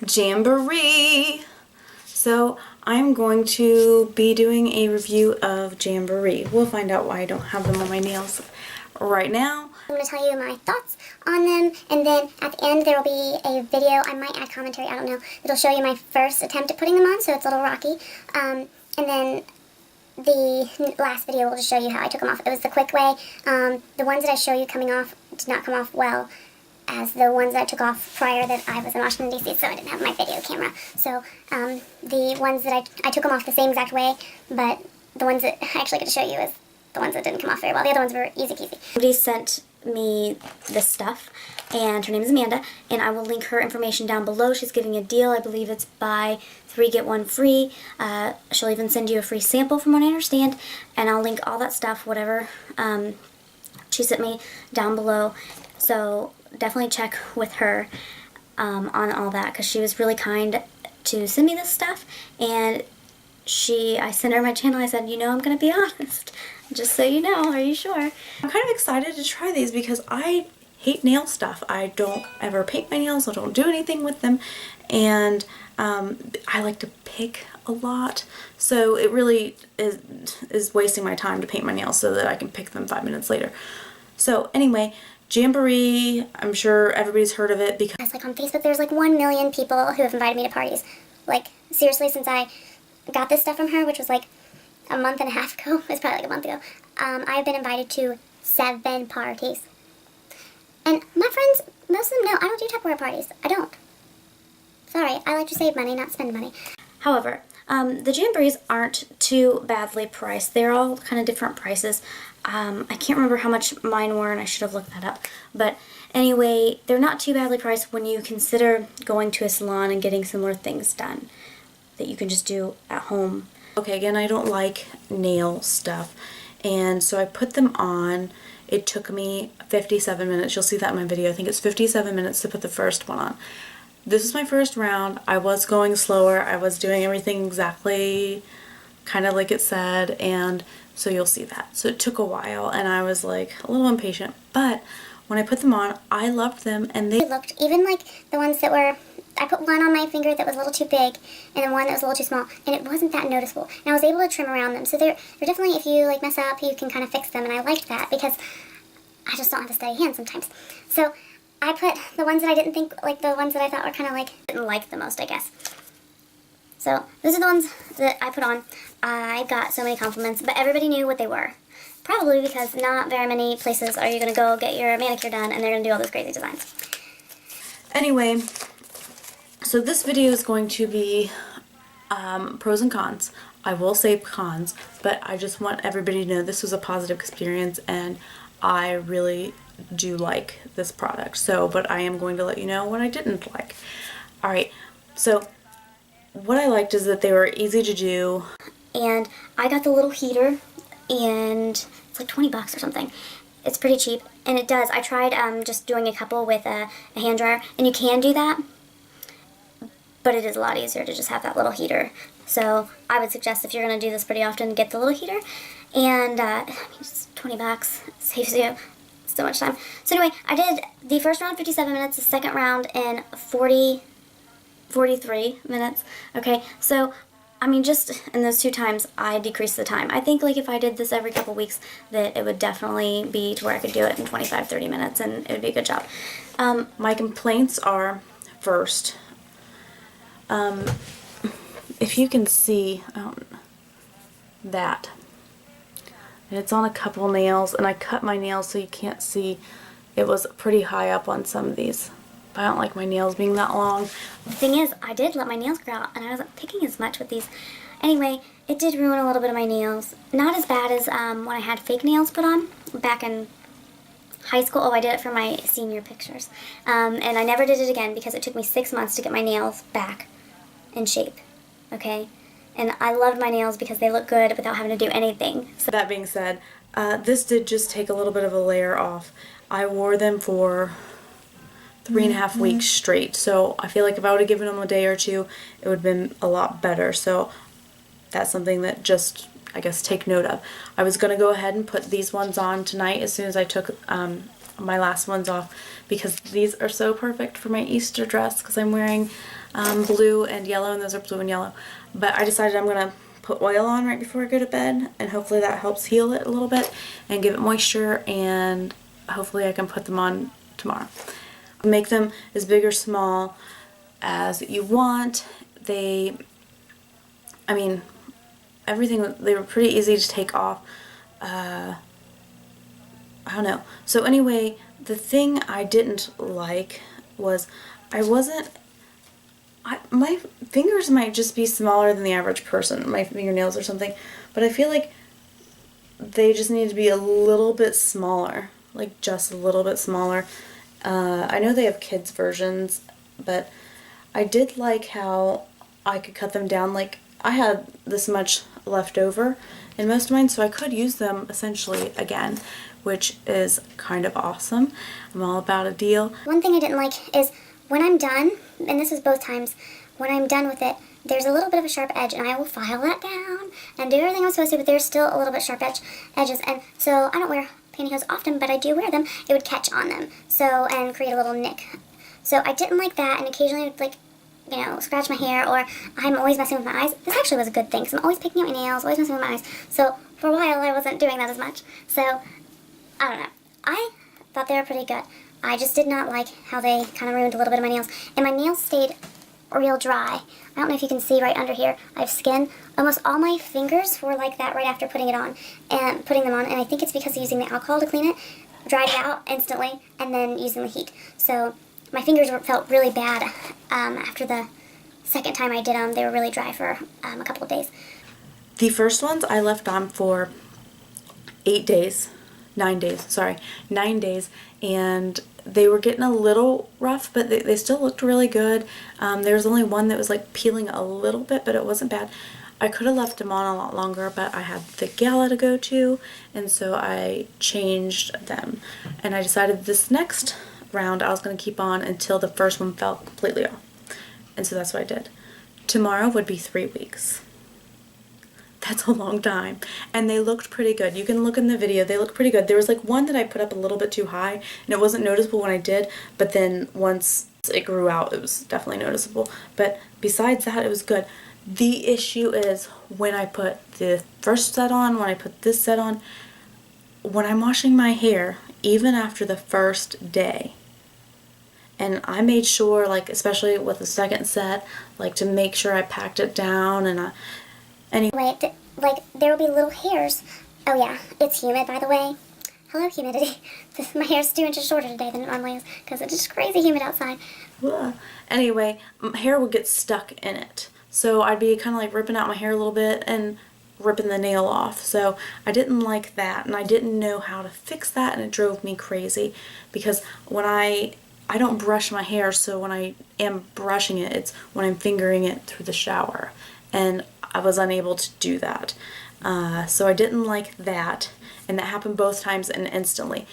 Jamberry. So I'm going to be doing a review of Jamberry. We'll find out why I don't have them on my nails right now. I'm going to tell you my thoughts on them, and then at the end there will be a video. I might add commentary, I don't know. It'll show you my first attempt at putting them on, so it's a little rocky. And then the last video will just show you how I took them off. It was the quick way. The ones that I show you coming off did not come off well as the ones that I took off prior that I was in Washington, D.C., so I didn't have my video camera. So the ones that I took them off the same exact way, but the ones that I actually get to show you is the ones that didn't come off very well. The other ones were easy peasy. Somebody sent me this stuff, and her name is Amanda, and I will link her information down below. She's giving a deal. I believe it's buy 3 get 1 free. She'll even send you a free sample from what I understand, and I'll link all that stuff, whatever she sent me, down below. So definitely check with her on all that, because she was really kind to send me this stuff, and I sent her my channel. I said, you know, I'm going to be honest. Just so you know, are you sure? I'm kind of excited to try these because I hate nail stuff. I don't ever paint my nails. I don't do anything with them. And I like to pick a lot. So it really is wasting my time to paint my nails so that I can pick them 5 minutes later. So anyway, Jamberry, I'm sure everybody's heard of it because like on Facebook there's like 1 million people who have invited me to parties. Like seriously, since I got this stuff from her, which was like a month and a half ago, it was probably like a month ago, I've been invited to 7 parties. And my friends, most of them know I don't do Tupperware parties. I don't. Sorry, I like to save money, not spend money. However, the Jamberries aren't too badly priced. They're all kind of different prices. I can't remember how much mine were, and I should have looked that up. But anyway, they're not too badly priced when you consider going to a salon and getting similar things done that you can just do at home. Okay, again, I don't like nail stuff, and so I put them on. It took me 57 minutes. You'll see that in my video. I think it's 57 minutes to put the first one on. This is my first round. I was going slower. I was doing everything exactly kind of like it said, and so you'll see that. So it took a while, and I was like a little impatient, but when I put them on, I loved them, and they looked, even like the ones that were, I put one on my finger that was a little too big, and then one that was a little too small, and it wasn't that noticeable. And I was able to trim around them, so they're definitely, if you like mess up, you can kind of fix them, and I liked that because I just don't have a steady hand sometimes. So I put the ones that I didn't think, like the ones that I thought were kind of like, didn't like the most, I guess. So those are the ones that I put on. I got so many compliments, but everybody knew what they were. Probably because not very many places are you going to go get your manicure done and they're going to do all those crazy designs. Anyway, so this video is going to be pros and cons. I will say cons, but I just want everybody to know this was a positive experience, and I really do like this product. So, but I am going to let you know what I didn't like. Alright, so what I liked is that they were easy to do. And I got the little heater, and it's like 20 bucks or something. It's pretty cheap, and it does. I tried just doing a couple with a hand dryer, and you can do that, but it is a lot easier to just have that little heater. So I would suggest, if you're going to do this pretty often, get the little heater. And I mean, it's 20 bucks, saves you so much time. So anyway, I did the first round 57 minutes, the second round in 43 minutes. Okay, so I mean, just in those 2 times, I decreased the time. I think like if I did this every couple weeks, that it would definitely be to where I could do it in 25-30 minutes, and it would be a good job. My complaints are, first, if you can see that, and it's on a couple nails, and I cut my nails so you can't see. It was pretty high up on some of these. I don't like my nails being that long. The thing is, I did let my nails grow out, and I wasn't picking as much with these. Anyway, it did ruin a little bit of my nails. Not as bad as when I had fake nails put on back in high school. Oh, I did it for my senior pictures. And I never did it again because it took me 6 months to get my nails back in shape. Okay? And I loved my nails because they look good without having to do anything. So that being said, this did just take a little bit of a layer off. I wore them for 3.5 weeks straight, so I feel like if I would have given them a day or two, it would have been a lot better. So that's something that just, I guess, take note of. I was going to go ahead and put these ones on tonight as soon as I took my last ones off because these are so perfect for my Easter dress because I'm wearing blue and yellow, and those are blue and yellow. But I decided I'm going to put oil on right before I go to bed, and hopefully that helps heal it a little bit and give it moisture, and hopefully I can put them on tomorrow. Make them as big or small as you want. I mean, everything, they were pretty easy to take off. I don't know. So anyway, the thing I didn't like was my fingers might just be smaller than the average person, my fingernails or something, but I feel like they just need to be a little bit smaller, like just a little bit smaller. I know they have kids versions, but I did like how I could cut them down. Like, I had this much left over in most of mine, so I could use them essentially again, which is kind of awesome. I'm all about a deal. One thing I didn't like is when I'm done, and this was both times, when I'm done with it, there's a little bit of a sharp edge, and I will file that down and do everything I'm supposed to, but there's still a little bit sharp edges, and so I don't wear pantyhose often, but I do wear them. It would catch on them, so, and create a little nick. So I didn't like that, and occasionally I'd, like, you know, scratch my hair, or I'm always messing with my eyes. This actually was a good thing, because I'm always picking at my nails, always messing with my eyes, so for a while I wasn't doing that as much. So, I don't know. I thought they were pretty good. I just did not like how they kind of ruined a little bit of my nails, and my nails stayed real dry. I don't know if you can see right under here, I have skin. Almost all my fingers were like that right after putting them on, and I think it's because of using the alcohol to clean it, dried it out instantly, and then using the heat. So my fingers felt really bad after the second time I did them. They were really dry for a couple of days. The first ones I left on for 9 days, and they were getting a little rough, but they still looked really good. There was only one that was like peeling a little bit, but it wasn't bad. I could have left them on a lot longer, but I had the gala to go to, and so I changed them. And I decided this next round I was going to keep on until the first one fell completely off. And so that's what I did. Tomorrow would be 3 weeks. That's a long time. And they looked pretty good. You can look in the video. They look pretty good. There was like one that I put up a little bit too high, and it wasn't noticeable when I did, but then once it grew out, it was definitely noticeable. But besides that, it was good. The issue is when I put the first set on, when I put this set on, when I'm washing my hair, even after the first day, and I made sure, like, especially with the second set, like, to make sure I packed it down, and anyway, like, there will be little hairs. Oh yeah, it's humid, by the way. Hello, humidity. My hair's 2 inches shorter today than it normally is, because it's just crazy humid outside. Anyway, my hair would get stuck in it. So I'd be kind of like ripping out my hair a little bit and ripping the nail off. So I didn't like that, and I didn't know how to fix that, and it drove me crazy. Because when I don't brush my hair, so when I am brushing it, it's when I'm fingering it through the shower. And I was unable to do that. So I didn't like that, and that happened both times and instantly.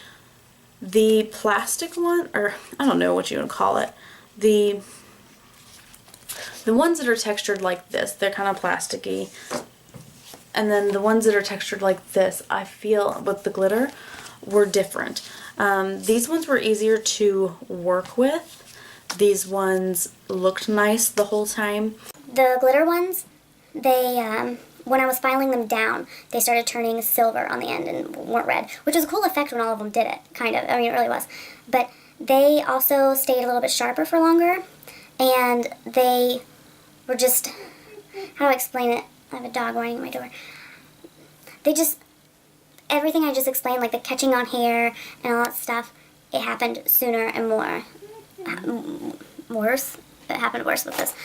The plastic one, or I don't know what you would call it, the ones that are textured like this, they're kind of plasticky. And then the ones that are textured like this, I feel, with the glitter, were different. These ones were easier to work with. These ones looked nice the whole time. The glitter ones, they, when I was filing them down, they started turning silver on the end and weren't red, which was a cool effect when all of them did it, kind of. I mean, it really was. But they also stayed a little bit sharper for longer, and they were just, how do I explain it? I have a dog running at my door. They just, everything I just explained, like the catching on hair and all that stuff, it happened sooner and more. Worse. It happened worse with this.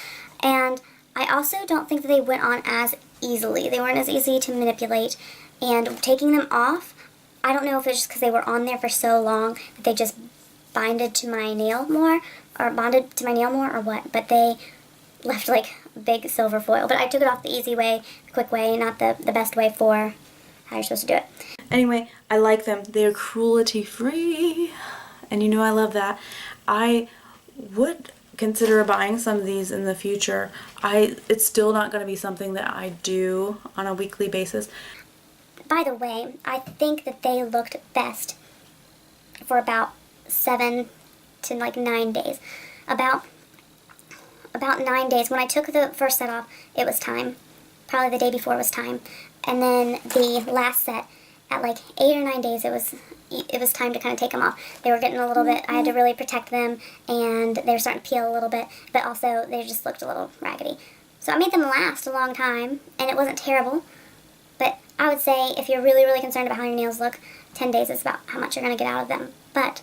And I also don't think that they went on as easily. They weren't as easy to manipulate. And taking them off, I don't know if it's just because they were on there for so long that they just bonded to my nail more, or what. But they left like big silver foil. But I took it off the easy way, the quick way, not the best way for how you're supposed to do it. Anyway, I like them. They're cruelty free, and you know I love that. I would consider buying some of these in the future. It's still not going to be something that I do on a weekly basis. By the way, I think that they looked best for about 7 to like 9 days. About 9 days. When I took the first set off, it was time. Probably the day before was time. And then the last set, at like 8 or 9 days, it was time to kind of take them off. They were getting a little bit, I had to really protect them, and they were starting to peel a little bit, but also they just looked a little raggedy. So I made them last a long time, and it wasn't terrible. But I would say if you're really, really concerned about how your nails look, 10 days is about how much you're going to get out of them. But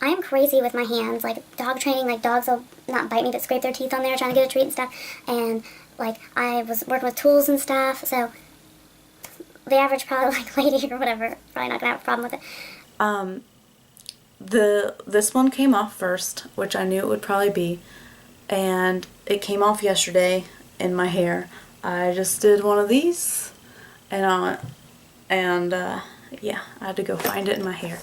I am crazy with my hands. Like dog training, like dogs will not bite me but scrape their teeth on there trying to get a treat and stuff. And like I was working with tools and stuff, so the average probably like lady or whatever probably not going to have a problem with it. This one came off first, which I knew it would probably be, and it came off yesterday in my hair. I just did one of these, and yeah, I had to go find it in my hair.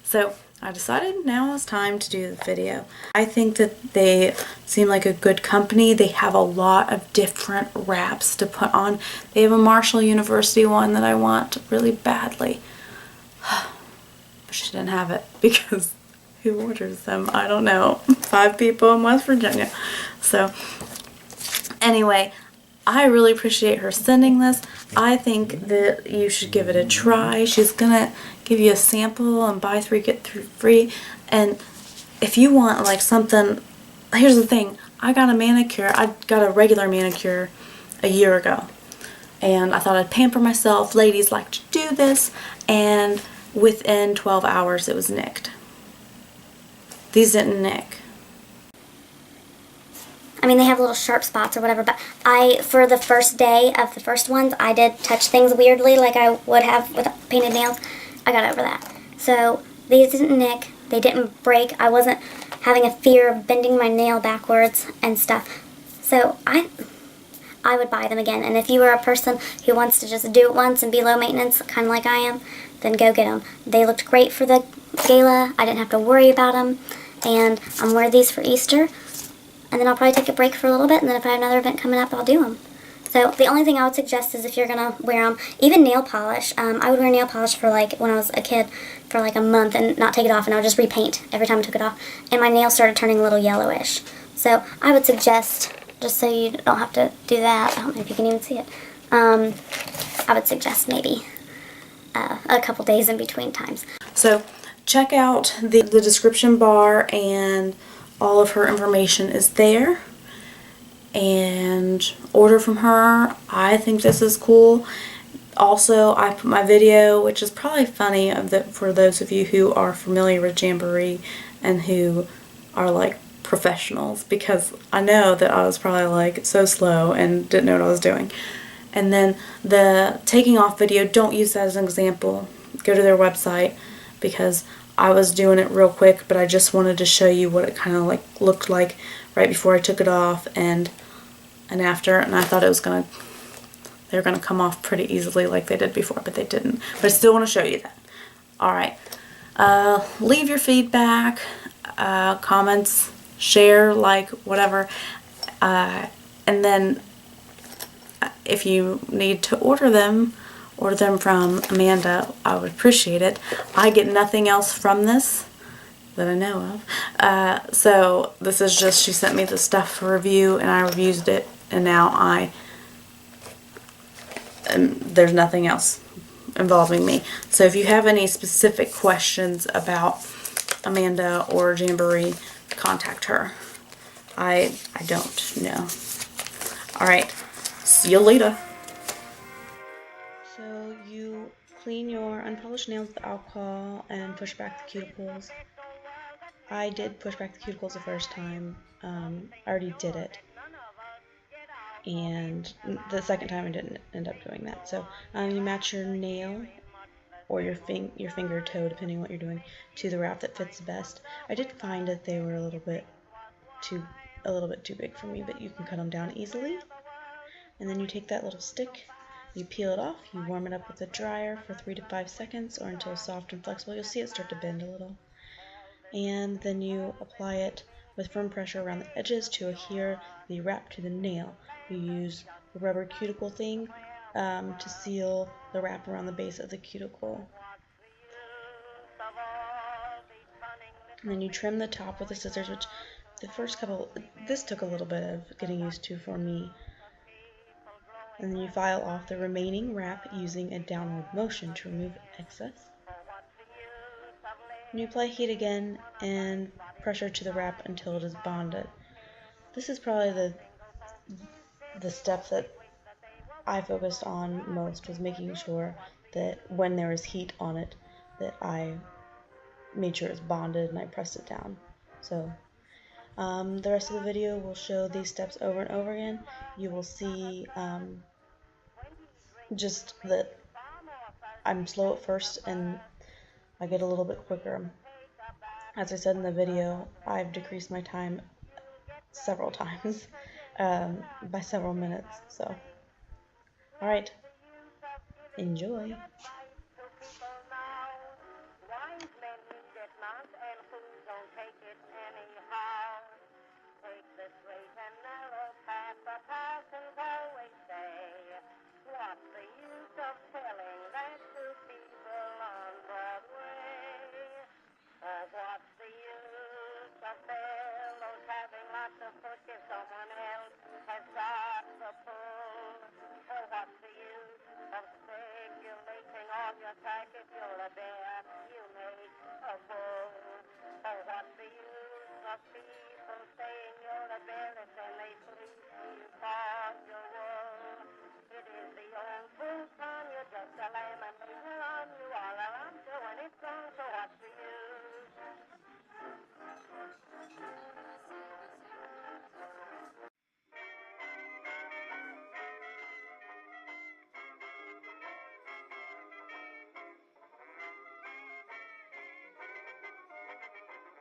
So I decided now it's time to do the video. I think that they seem like a good company. They have a lot of different wraps to put on. They have a Marshall University one that I want really badly. But she didn't have it because who orders them? I don't know. 5 people in West Virginia. So anyway, I really appreciate her sending this. I think that you should give it a try. She's gonna give you a sample and buy 3 get 3 free. And if you want like something, here's the thing. I got a manicure. I got a regular manicure a year ago, and I thought I'd pamper myself. Ladies like to do this, and within 12 hours it was nicked. These didn't nick. I mean, they have little sharp spots or whatever, but for the first day of the first ones, I did touch things weirdly like I would have with painted nails. I got over that. So these didn't nick. They didn't break. I wasn't having a fear of bending my nail backwards and stuff. So I would buy them again. And if you are a person who wants to just do it once and be low maintenance, kind of like I am, then go get them. They looked great for the gala. I didn't have to worry about them. And I'm wearing these for Easter. And then I'll probably take a break for a little bit, and then if I have another event coming up, I'll do them. So the only thing I would suggest is if you're going to wear them, even nail polish. I would wear nail polish for like, when I was a kid, for like a month and not take it off, and I would just repaint every time I took it off. And my nails started turning a little yellowish. So I would suggest, just so you don't have to do that, I don't know if you can even see it, I would suggest maybe a couple days in between times. So check out the description bar, and all of her information is there, and order from her. I think this is cool. Also, I put my video, which is probably funny for those of you who are familiar with Jamberry and who are like professionals, because I know that I was probably like so slow and didn't know what I was doing. And then the taking off video, don't use that as an example. Go to their website, because I was doing it real quick, but I just wanted to show you what it kind of like looked like right before I took it off and after, and I thought they were gonna come off pretty easily like they did before, but they didn't. But I still want to show you that. Alright, leave your feedback, comments, share, like, whatever, and then if you need to order them from Amanda, I would appreciate it. I get nothing else from this that I know of. So this is just, she sent me the stuff for review, and I reviewed it, and now there's nothing else involving me. So if you have any specific questions about Amanda or Jamberry, contact her. I don't know. Alright, see you later. So you clean your unpolished nails with alcohol and push back the cuticles. I did push back the cuticles the first time. I already did it. And the second time I didn't end up doing that. So you match your nail or your finger toe, depending on what you're doing, to the wrap that fits the best. I did find that they were a little bit too big for me, but you can cut them down easily. And then you take that little stick, you peel it off, you warm it up with a dryer for 3 to 5 seconds or until it's soft and flexible. You'll see it start to bend a little. And then you apply it with firm pressure around the edges to adhere the wrap to the nail. You use the rubber cuticle thing to seal the wrap around the base of the cuticle. And then you trim the top with the scissors, which the first couple, this took a little bit of getting used to for me. And then you file off the remaining wrap using a downward motion to remove excess. And you apply heat again and pressure to the wrap until it is bonded. This is probably the step that I focused on most, was making sure that when there was heat on it, that I made sure it was bonded and I pressed it down. So the rest of the video will show these steps over and over again. You will see just that I'm slow at first and I get a little bit quicker. As I said in the video, I've decreased my time several times by several minutes. So, alright, enjoy. Take the straight and narrow path the passers always say. What's the use of telling that to people on Broadway? What's the use of fellows having lots of push if someone else has got the pull? What's the use of speculating on your track if you're a bear, you make a bull? What's the use of people saying you're a bear and then they fleece you for your wool? It is the old truth on you, just a lamb and leisure on you all around you when it's gone, so what's the use?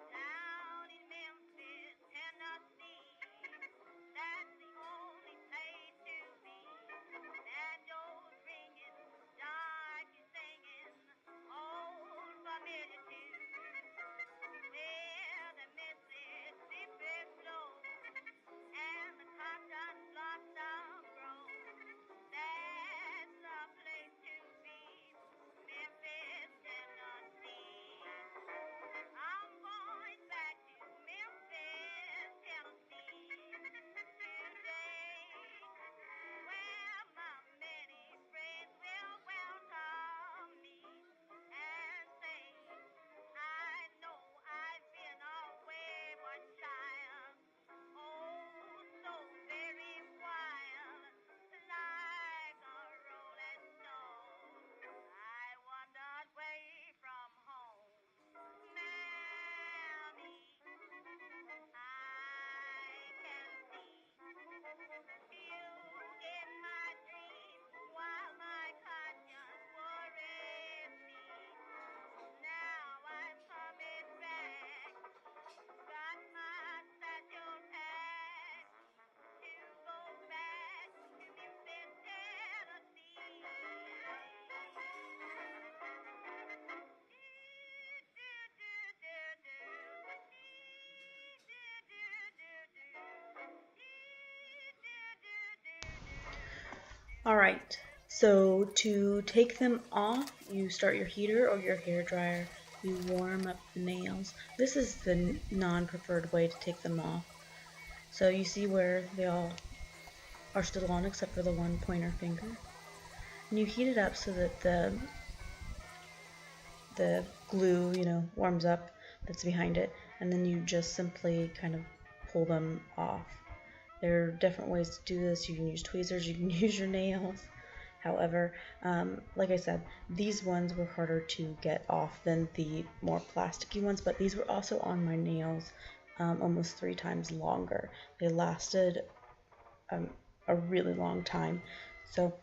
Down in Memphis, Tennessee, that's the only place to be. Banjos ringing, darkies singing, old familiar tunes. Where the Mississippi flows and the cotton blossom grows, that's the place to be, Memphis, Tennessee. I'm going back to Memphis, Tennessee today, where my many friends will welcome me and say, I know I've been away but child, oh so very wild, like a rolling stone. I wandered away from home. Mammy, I can see you in my dreams while my conscience worries me. Now I'm coming back, got my satchel packed to go back to Memphis, Tennessee. Alright, so to take them off, you start your heater or your hair dryer. You warm up the nails. This is the non-preferred way to take them off. So you see where they all are still on except for the one pointer finger. And you heat it up so that the glue, warms up that's behind it, and then you just simply kind of pull them off. There are different ways to do this. You can use tweezers, you can use your nails. However, like I said, these ones were harder to get off than the more plasticky ones, but these were also on my nails almost 3 times longer. They lasted a really long time. So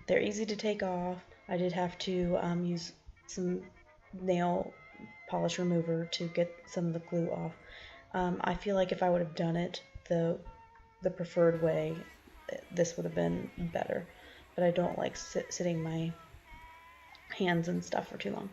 they're easy to take off. I did have to use some nail polish remover to get some of the glue off. I feel like if I would have done it the preferred way, this would have been better. But I don't like sitting my hands and stuff for too long.